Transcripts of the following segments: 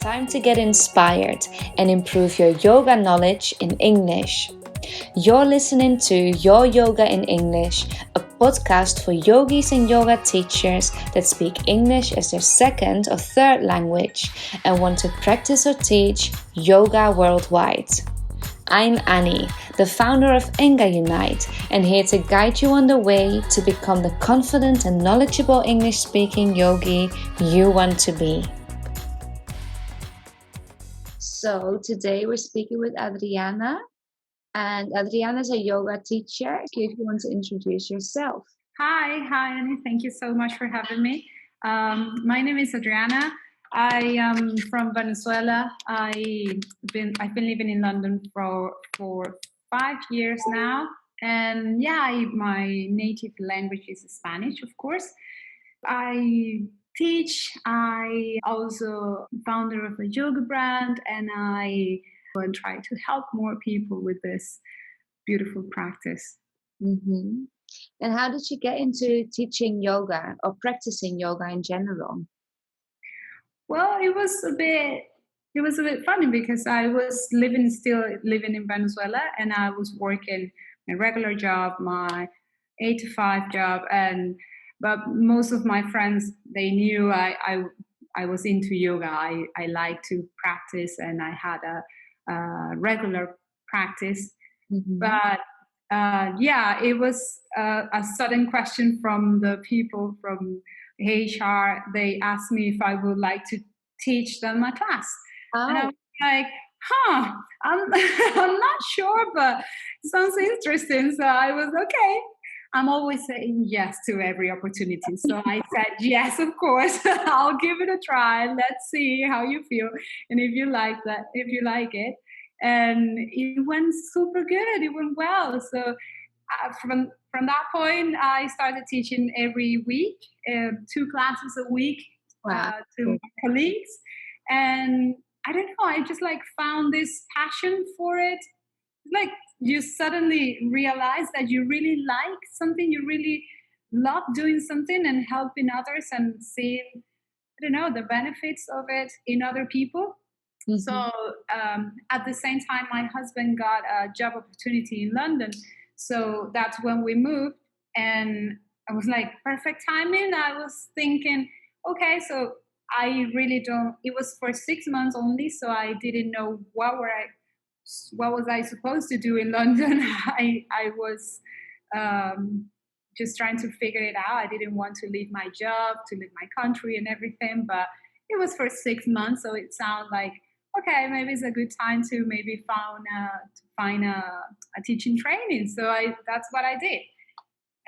Time to get inspired and improve your yoga knowledge in English. You're listening to Your Yoga in English, a podcast for yogis and yoga teachers that speak English as their second or third language and want to practice or teach yoga worldwide. I'm Annie, the founder of Enga Unite, and here to guide you on the way to become the confident and knowledgeable English-speaking yogi you want to be. So today we're speaking with Adriana, and Adriana is a yoga teacher. If you want to introduce yourself. Hi, Annie. Thank you so much for having me. My name is Adriana. I am from Venezuela. I've been living in London for 5 years now, and my native language is Spanish, of course. I teach. I also founder of a yoga brand, and I try to help more people with this beautiful practice. Mm-hmm. And how did you get into teaching yoga or practicing yoga in general? Well, it was a bit funny because I was still living in Venezuela, and I was working my regular job, my 8 to 5 job, but most of my friends, they knew I was into yoga. I like to practice, and I had a regular practice. Mm-hmm. But it was a sudden question from the people from HR. They asked me if I would like to teach them my class. And I was like, I'm, I'm not sure, but it sounds interesting. So I was okay. I'm always saying yes to every opportunity. So I said, yes, of course, I'll give it a try. Let's see how you feel. And if you like it. And it went super good. It went well. So from that point, I started teaching every week, 2 classes a week to my colleagues. And I don't know, I just found this passion for it. Like you suddenly realize that you really like something, you really love doing something and helping others and seeing, the benefits of it in other people. Mm-hmm. So at the same time, my husband got a job opportunity in London. So that's when we moved, and I was like, perfect timing. I was thinking, okay, so I really don't. It was for 6 months only, so I didn't know what was I supposed to do in London. I was just trying to figure it out. I didn't want to leave my job, to leave my country and everything, but it was for 6 months, so it sounded like, okay, maybe it's a good time to maybe find a teaching training. So that's what I did.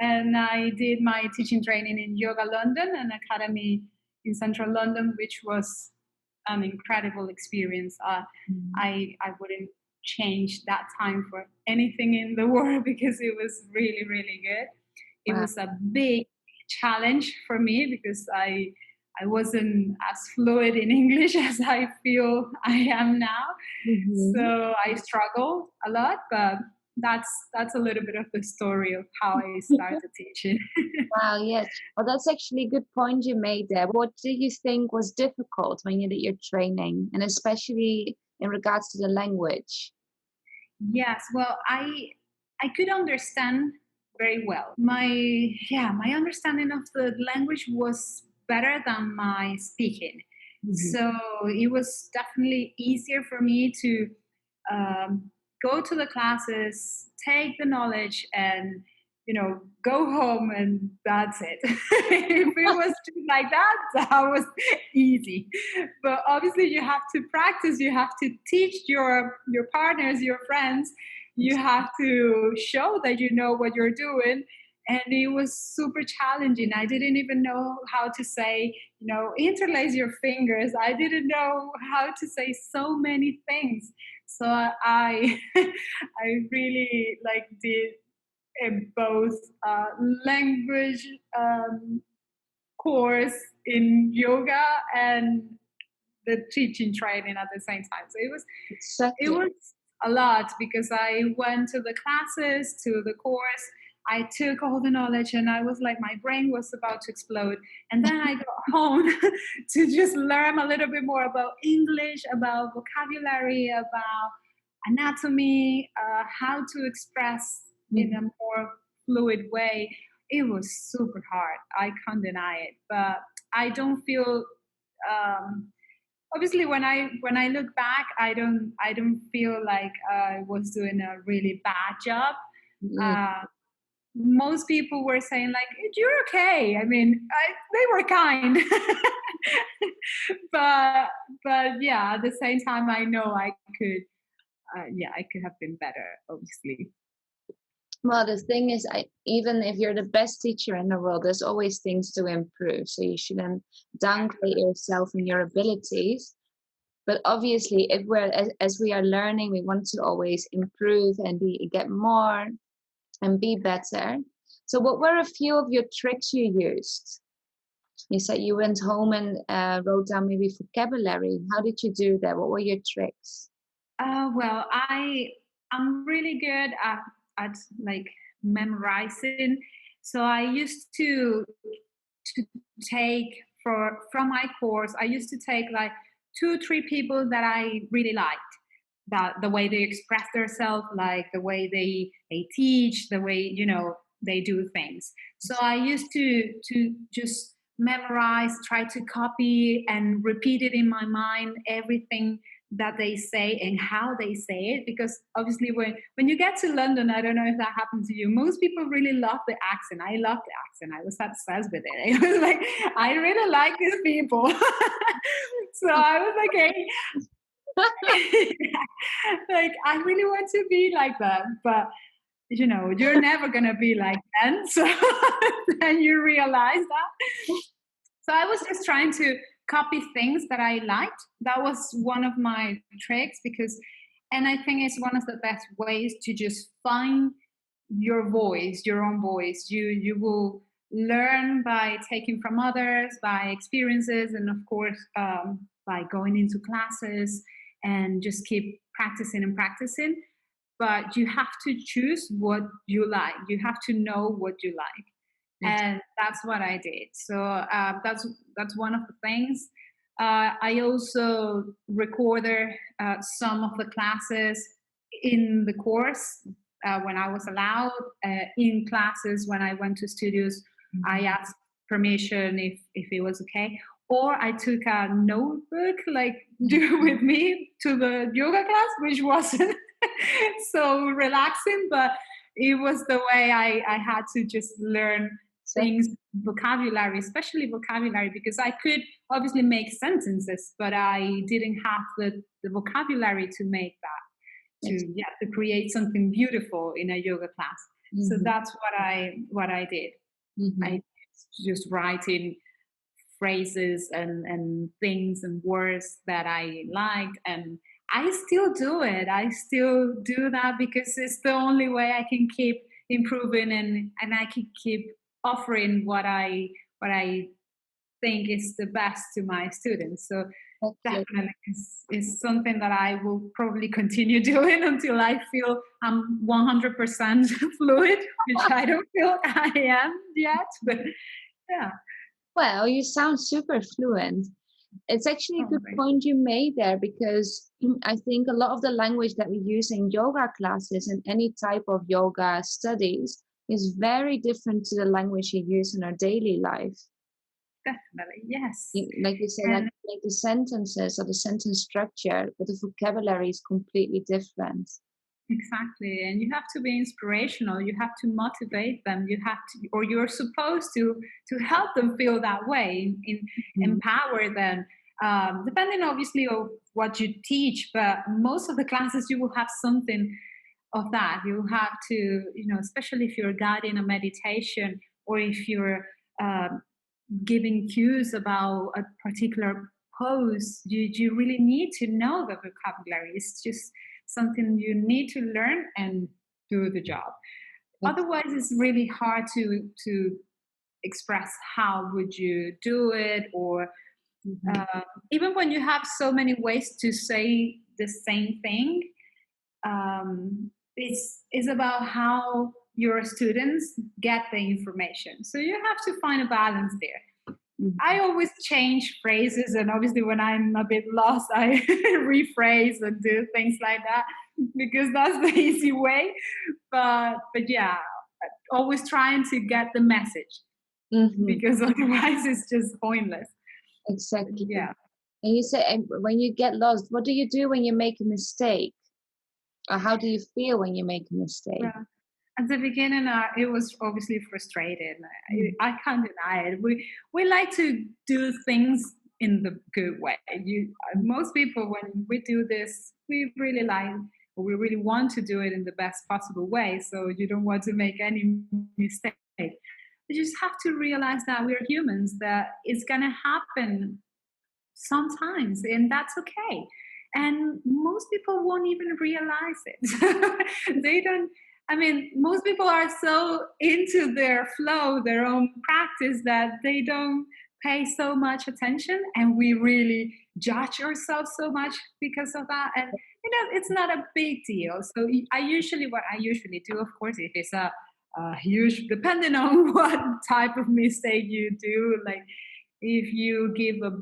And I did my teaching training in Yoga London, an academy in central London, which was an incredible experience. I wouldn't change that time for anything in the world because it was really, really good. It was a big challenge for me because I wasn't as fluid in English as I feel I am now. Mm-hmm. So I struggled a lot, but that's a little bit of the story of how I started teaching. Wow, yes. Well, that's actually a good point you made there. What did you think was difficult when you did your training, and especially in regards to the language? Yes, well, I could understand very well. My understanding of the language was better than my speaking. Mm-hmm. So it was definitely easier for me to go to the classes, take the knowledge, and go home, and that's it. If it was just like that was easy. But obviously you have to practice, you have to teach your partners, your friends, you have to show that you know what you're doing. And it was super challenging. I didn't even know how to say, interlace your fingers. I didn't know how to say so many things. So I really did both language course in yoga and the teaching training at the same time. So it was a lot because I went to the classes, to the course. I took all the knowledge and I was like, my brain was about to explode. And then I got home to just learn a little bit more about English, about vocabulary, about anatomy, how to express in a more fluid way. It was super hard. I can't deny it, but I don't feel. Obviously, when I look back, I don't feel like I was doing a really bad job. Uh, Most people were saying like, "You're okay." I mean, they were kind, but yeah, at the same time, I know I could. Yeah, I could have been better, obviously. Well, the thing is, even if you're the best teacher in the world, there's always things to improve. So you shouldn't downgrade yourself and your abilities. But obviously, if as we are learning, we want to always improve and get more and be better. So, what were a few of your tricks you used? You said you went home and wrote down maybe vocabulary. How did you do that? What were your tricks? Well, I'm really good at like memorizing. So I used to take from my course. I used to take like 2 3 people that I really liked. That the way they express themselves, like the way they teach, the way they do things. So I used to just memorize, try to copy and repeat it in my mind, everything that they say and how they say it, because obviously when you get to London, I don't know if that happened to you, most people really love the accent. I love the accent. I was obsessed with it. It was like, I really like these people. So I was like, hey, like I really want to be like them, but you're never gonna be like them. So then you realize that. So I was just trying to copy things that I liked. That was one of my tricks, because, and I think it's one of the best ways to just find your voice, your own voice. You will learn by taking from others, by experiences, and of course by going into classes and just keep practicing and practicing. But you have to choose what you like. You have to know what you like, and that's what I did. So that's one of the things. I also recorded some of the classes in the course when I was allowed. In classes, when I went to studios, I asked permission if it was okay. Or I took a notebook, like do with me to the yoga class, which wasn't so relaxing, but it was the way I had to just learn things, vocabulary, especially vocabulary, because I could obviously make sentences, but I didn't have the vocabulary to make that, to create something beautiful in a yoga class. So that's what I did. I just writing phrases and things and words that I liked, and I still do it. I still do that because it's the only way I can keep improving, and I can keep offering what I think is the best to my students. So definitely is something that I will probably continue doing until I feel I'm 100% fluid, which I don't feel I am yet, but yeah. Well, you sound super fluent. It's actually a good point you made there, because I think a lot of the language that we use in yoga classes and any type of yoga studies is very different to the language you use in our daily life. Definitely, yes. Like you said, like the sentences or the sentence structure, but the vocabulary is completely different. Exactly, and you have to be inspirational. You have to motivate them. You have to, or you're supposed to help them feel that way, empower them. Depending, obviously, on what you teach, but most of the classes you will have something of that. You have to, especially if you're guiding a meditation, or if you're giving cues about a particular pose, you really need to know the vocabulary. It's just something you need to learn and do the job. Otherwise, it's really hard to express how would you do it, or even when you have so many ways to say the same thing. It's about how your students get the information. So you have to find a balance there. I always change phrases, and obviously, when I'm a bit lost, I rephrase and do things like that because that's the easy way. But yeah, always trying to get the message because otherwise it's just pointless. Exactly. Yeah. And you say, and when you get lost, what do you do when you make a mistake? Or how do you feel when you make a mistake? Yeah. At the beginning, it was obviously frustrating. I can't deny it. We like to do things in the good way. Most people, when we do this, we really like, or we really want to do it in the best possible way. So you don't want to make any mistake. You just have to realize that we're humans. That it's gonna happen sometimes, and that's okay. And most people won't even realize it. They don't. I mean, most people are so into their flow, their own practice, that they don't pay so much attention, and we really judge ourselves so much because of that. And it's not a big deal. So what I usually do, of course, if it's a huge, depending on what type of mistake you do, like if you give a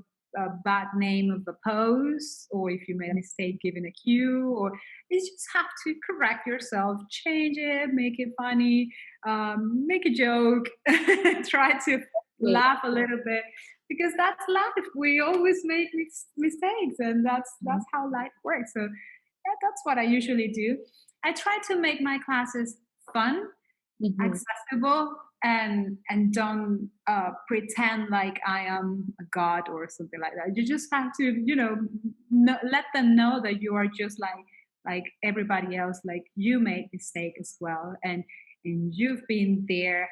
bad name of a pose, or if you made a mistake giving a cue, or you just have to correct yourself, change it, make it funny, make a joke, try to laugh a little bit, because that's life. We always make mistakes, and that's how life works. So yeah, that's what I usually do. I try to make my classes fun, accessible, and don't pretend like I am a god or something like that. You just have to, let them know that you are just like everybody else. Like, you made mistake as well, and you've been there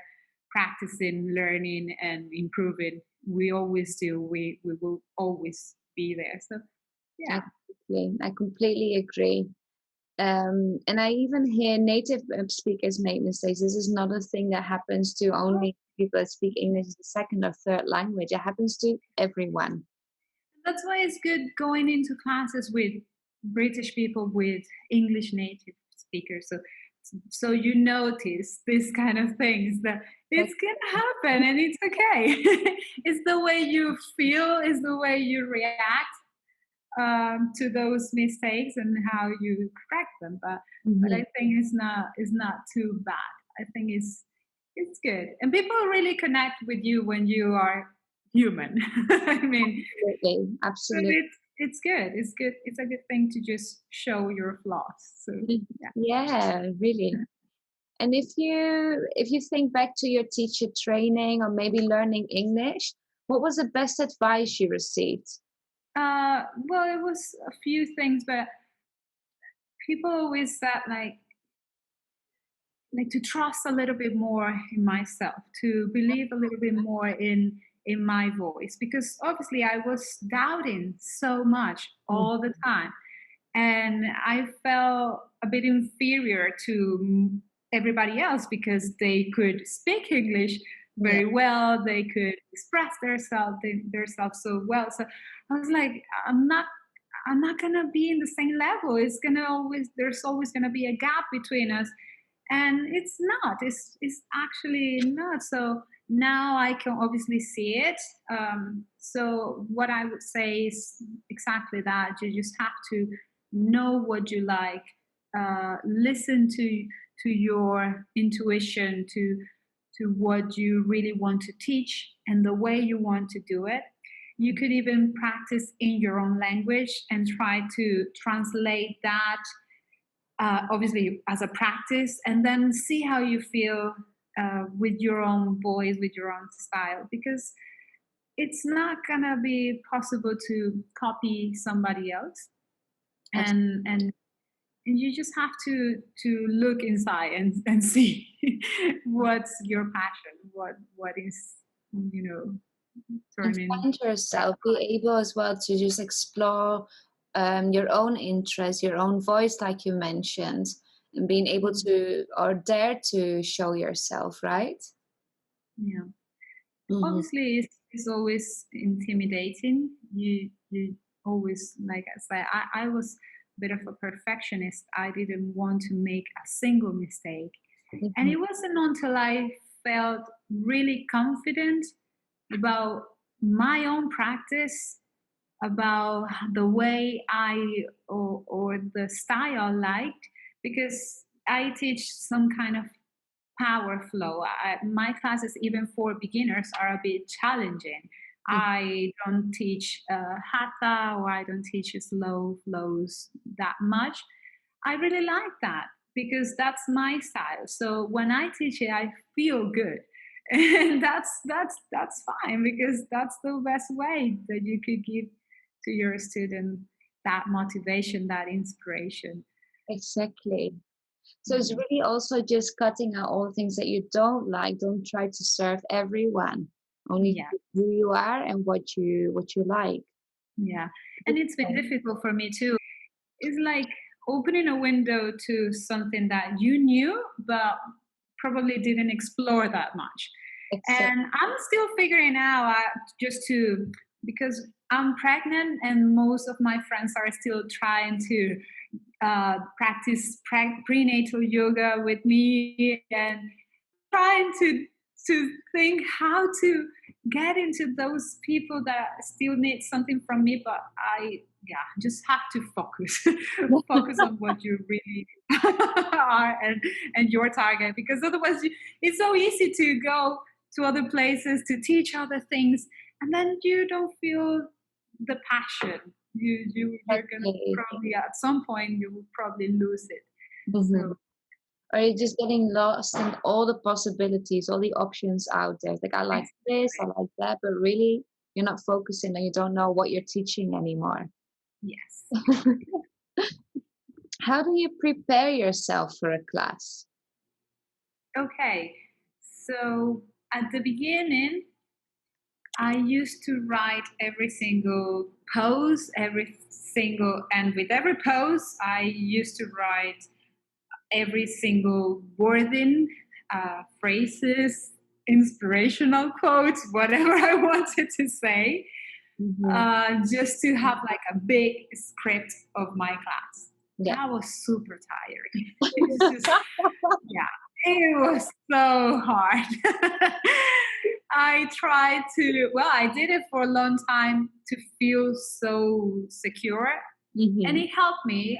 practicing, learning, and improving. We always do. We will always be there. So yeah. I completely agree. And I even hear native speakers make mistakes. This is not a thing that happens to only people that speak English as a second or third language. It happens to everyone. That's why it's good going into classes with British people, with English native speakers. So you notice this kind of things, that it's gonna happen, and it's okay. It's the way you feel, it's the way you react to those mistakes, and how you correct them. But I think it's not too bad. I think it's good, and people really connect with you when you are human. I mean, Absolutely. it's good. It's good. It's a good thing to just show your flaws. So yeah, really. And if you think back to your teacher training or maybe learning English, what was the best advice you received? Well, it was a few things, but people always said like to trust a little bit more in myself, to believe a little bit more in my voice, because obviously I was doubting so much all the time, and I felt a bit inferior to everybody else because they could speak English very well, they could express themselves so well. So I was like, I'm not gonna be in the same level. There's always gonna be a gap between us, and it's actually not. So now I can obviously see it. So what I would say is exactly that. You just have to know what you like, listen to your intuition, to what you really want to teach and the way you want to do it. You could even practice in your own language and try to translate that, obviously as a practice, and then see how you feel with your own voice, with your own style, because it's not gonna be possible to copy somebody else, and you just have to look inside and see what's your passion, what is, And turning. find yourself, be able as well to just explore your own interests, your own voice, like you mentioned, and being able to or dare to show yourself, right? Yeah. Obviously, it's always intimidating. You always, like I say, I was a bit of a perfectionist. I didn't want to make a single mistake, And Mhm. it wasn't until I felt really confident about my own practice, about the way or the style I liked, because I teach some kind of power flow. My classes, even for beginners, are a bit challenging. Mhm. I don't teach hatha, or I don't teach slow flows that much. I really like that because that's my style. So when I teach it, I feel good. And that's fine, because that's the best way that you could give to your student that motivation, that inspiration. Exactly. So it's Mhm. really also just cutting out all things that you don't like. Don't try to serve everyone. Only Yeah. who you are and what you like. Yeah. And Good it's been point. difficult for me too. It's like opening a window to something that you knew, but probably didn't explore that much. Exactly. And I'm still figuring out just to, because I'm pregnant and most of my friends are still trying to practice prenatal yoga with me, and trying to think how to get into those people that still need something from me. But I, yeah, just have to focus focus on what you really are, and your target, because otherwise it's so easy to go to other places to teach other things, and then you don't feel the passion. You're gonna Exactly. probably, at some point, you will probably lose it. Mhm. So Or you're just getting lost in all the possibilities, all the options out there. It's like, I like this, I exactly. like that, but really, you're not focusing and you don't know what you're teaching anymore. Yes, exactly. How do you prepare yourself for a class? Okay, so at the beginning, I used to write every single pose, and with every pose, I used to write every single wording, phrases, inspirational quotes, whatever I wanted to say, Mhm. just to have like a big script of my class. Yeah. That was super tiring. It's just, yeah, it was so hard. I tried to, well, I did it for a long time to feel so secure. And Mhm. it helped me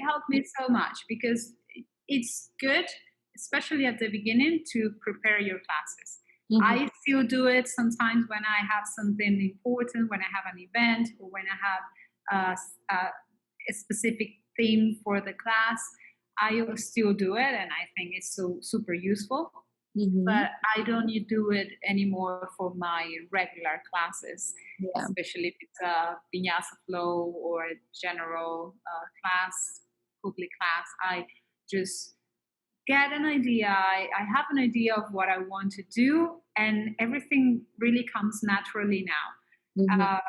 so much, because it's good, especially at the beginning, to prepare your classes. Mhm. I still do it sometimes when I have something important, when I have an event, or when I have a specific theme for the class. I will still do it, and I think it's so super useful. Mhm. But I don't do it anymore for my regular classes, Yeah. especially if it's a vinyasa flow or a general class, public class. I just get an idea. I have an idea of what I want to do, and everything really comes naturally now. Mhm.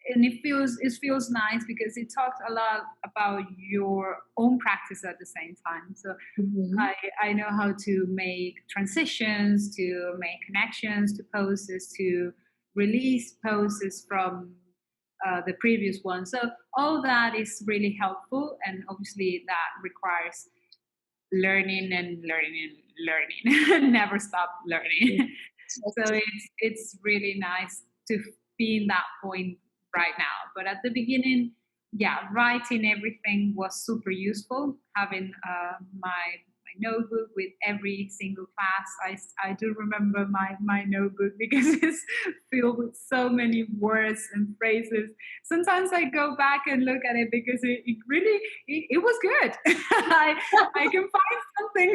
And it feels nice, because it talks a lot about your own practice at the same time. So Mhm. I know how to make transitions, to make connections to poses, to release poses from the previous one. So all that is really helpful, and obviously that requires learning and learning and learning. Never stop learning. So it's really nice to be in that point right now. But at the beginning, yeah, writing everything was super useful. Having my notebook with every single class. I do remember my notebook, because it's filled with so many words and phrases. Sometimes I go back and look at it, because it really it was good. I can find something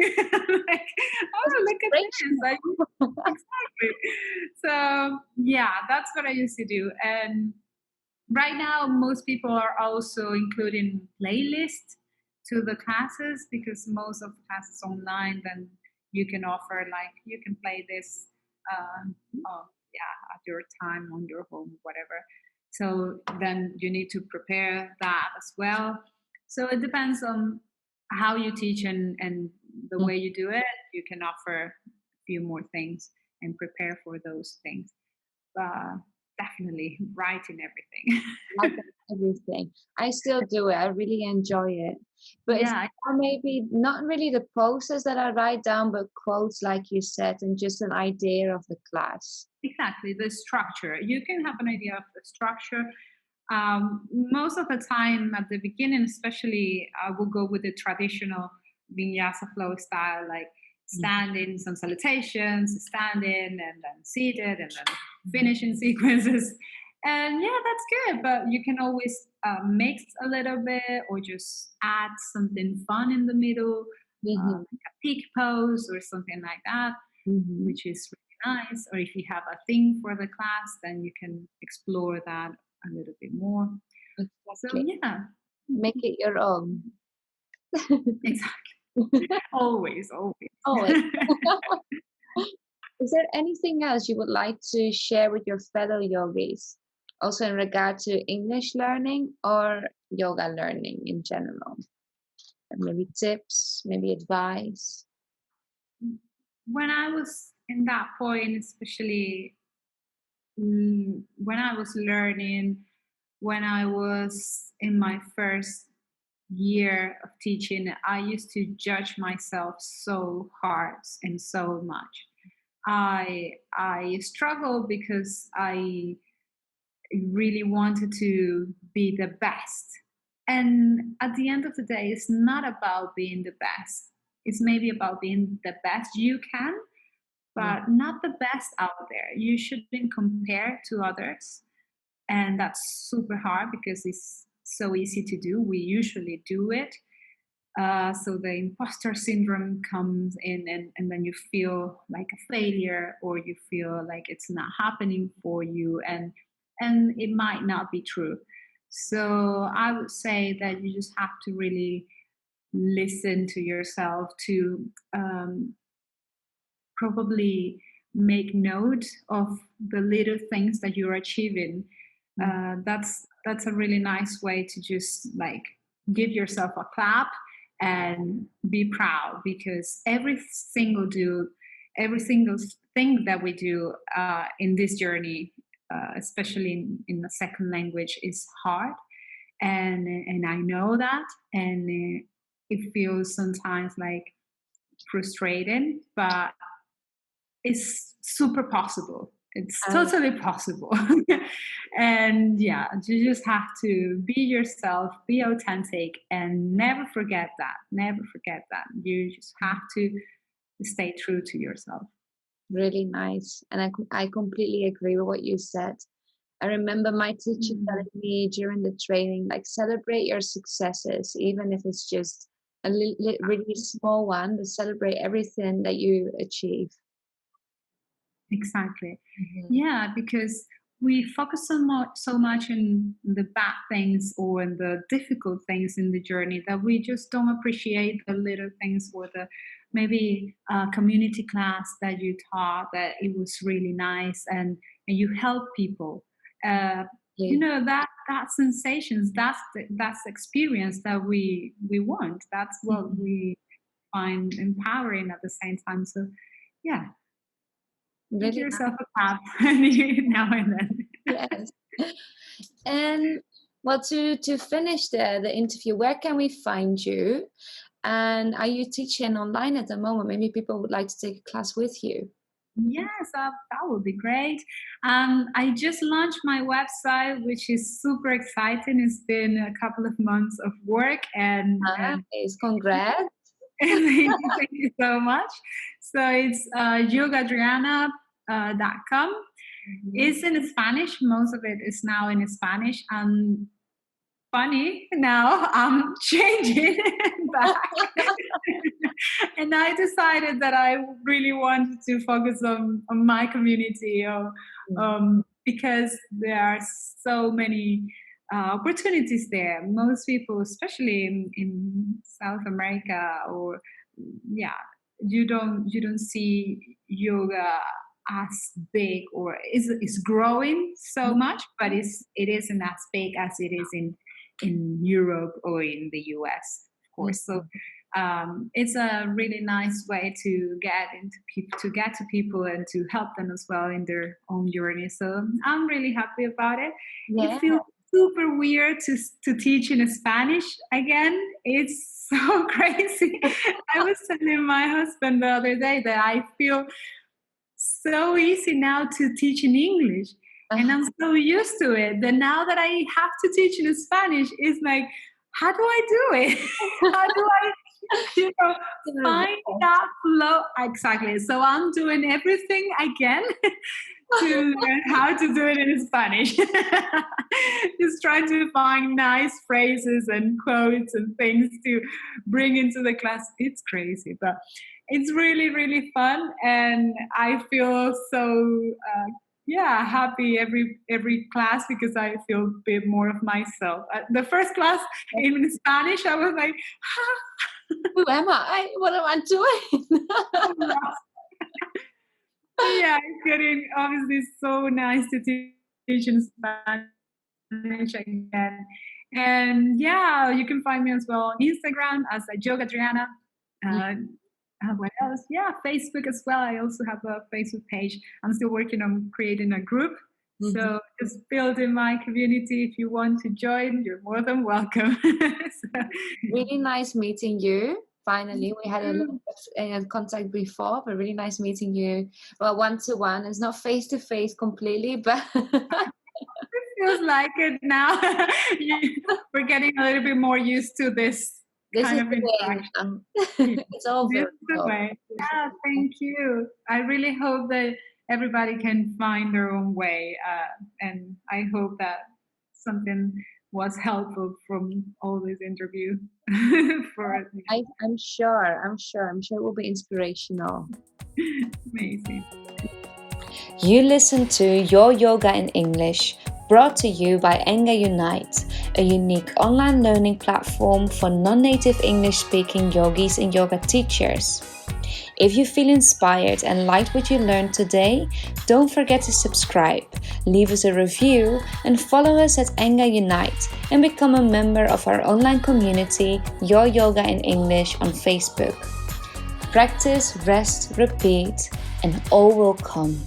like, It's oh, look at this. inspirational. Exactly. So yeah, that's what I used to do. And right now, most people are also including playlists to the classes, because most of the classes online. Then you can offer, like, you can play this, yeah, at your time, on your home, whatever. So then you need to prepare that as well. So it depends on how you teach, and the Mm. way you do it. You can offer a few more things and prepare for those things. But definitely writing everything. Like everything. I still do it. I really enjoy it. But it's Yeah, more maybe not really the posters that I write down, but quotes, like you said, and just an idea of the class. exactly. The structure. You can have an idea of the structure. Most of the time at the beginning, especially, I will go with the traditional vinyasa flow style, like standing, some salutations, standing, and then seated, and then finishing sequences. And yeah, that's good. But you can always mix a little bit or just add something fun in the middle, Mm-hmm. like a peak pose or something like that, Mm-hmm. which is really nice. Or if you have a theme for the class, then you can explore that a little bit more. So Exactly. yeah, Make it your own. exactly. Always, always. Always. Is there anything else you would like to share with your fellow yogis? Also in regard to English learning or yoga learning in general? And maybe tips, maybe advice. When I was in that point, especially when I was learning, when I was in my first year of teaching, I used to judge myself so hard and so much. I struggled because I really wanted to be the best. And at the end of the day, it's not about being the best. It's maybe about being the best you can, but not the best out there. You shouldn't compare to others. And that's super hard because it's so easy to do. We usually do it. So the imposter syndrome comes in, and then you feel like a failure, or you feel like it's not happening for you, and it might not be true. So I would say that you just have to really listen to yourself, to probably make note of the little things that you're achieving. That's a really nice way to just like give yourself a clap and be proud, because every single thing that we do in this journey, especially in the second language, is hard, and I know that, and it feels sometimes like frustrating, but it's super possible. It's totally possible. And yeah, you just have to be yourself, be authentic, and never forget that. Never forget that. You just have to stay true to yourself. Really nice. And I completely agree with what you said. I remember my teacher telling me during the training, like, celebrate your successes, even if it's just a really small one, to celebrate everything that you achieve. Exactly. Yeah, because we focus so much on the bad things or in the difficult things in the journey, that we just don't appreciate the little things, or the maybe community class that you taught, that it was really nice, and you help people. You know, that sensations, that's the experience that we want. That's what we find empowering at the same time. So yeah, give Really yourself a clap now and then. nice. Yes. And well, to finish the interview, where can we find you? And are you teaching online at the moment? Maybe people would like to take a class with you. Yes, that would be great. I just launched my website, which is super exciting. It's been a couple of months of work, and Nice. Congrats. thank you so much. So it's yogadriana.com. It's in Spanish. Most of it is now in Spanish. Funny, now I'm changing back. And I decided that I really wanted to focus on my community, because there are so many opportunities there. Most people, especially in South America, or yeah, you don't see yoga as big, or is growing so much, but it isn't as big as it is in Europe or in the US, of course. So it's a really nice way to get into people, to get to people, and to help them as well in their own journey. So I'm really happy about it. Yeah. It feels super weird to teach in Spanish again. It's so crazy. I was telling my husband the other day that I feel so easy now to teach in English. And I'm so used to it that now that I have to teach in Spanish, it's like, how do I do it? How do I, find that flow? Exactly. So I'm doing everything again to learn how to do it in Spanish. Just trying to find nice phrases and quotes and things to bring into the class. It's crazy, but it's really, really fun. And I feel so, happy every class because I feel a bit more of myself. The first class in Spanish, I was like, who am I? What am I doing? yeah, it's getting obviously so nice to teach in Spanish again. And yeah, you can find me as well on Instagram as a Yoga Adriana. What else? Yeah, Facebook as well. I also have a Facebook page. I'm still working on creating a group. So just building my community. If you want to join, you're more than welcome. Really nice meeting you. Finally, we had a lot of contact before, but really nice meeting you. Well, one-to-one. It's not face-to-face completely, but it feels like it now. We're getting a little bit more used to this kind of interaction. It's all This is the way. Yeah, thank you. I really hope that everybody can find their own way, and I hope that something was helpful from all this interview. I'm sure it will be inspirational. Amazing. You listen to Your Yoga in English, brought to you by Enga Unite, a unique online learning platform for non-native English-speaking yogis and yoga teachers. If you feel inspired and liked what you learned today, don't forget to subscribe, leave us a review, and follow us at Enga Unite and become a member of our online community, Your Yoga in English, on Facebook. Practice, rest, repeat, and all will come.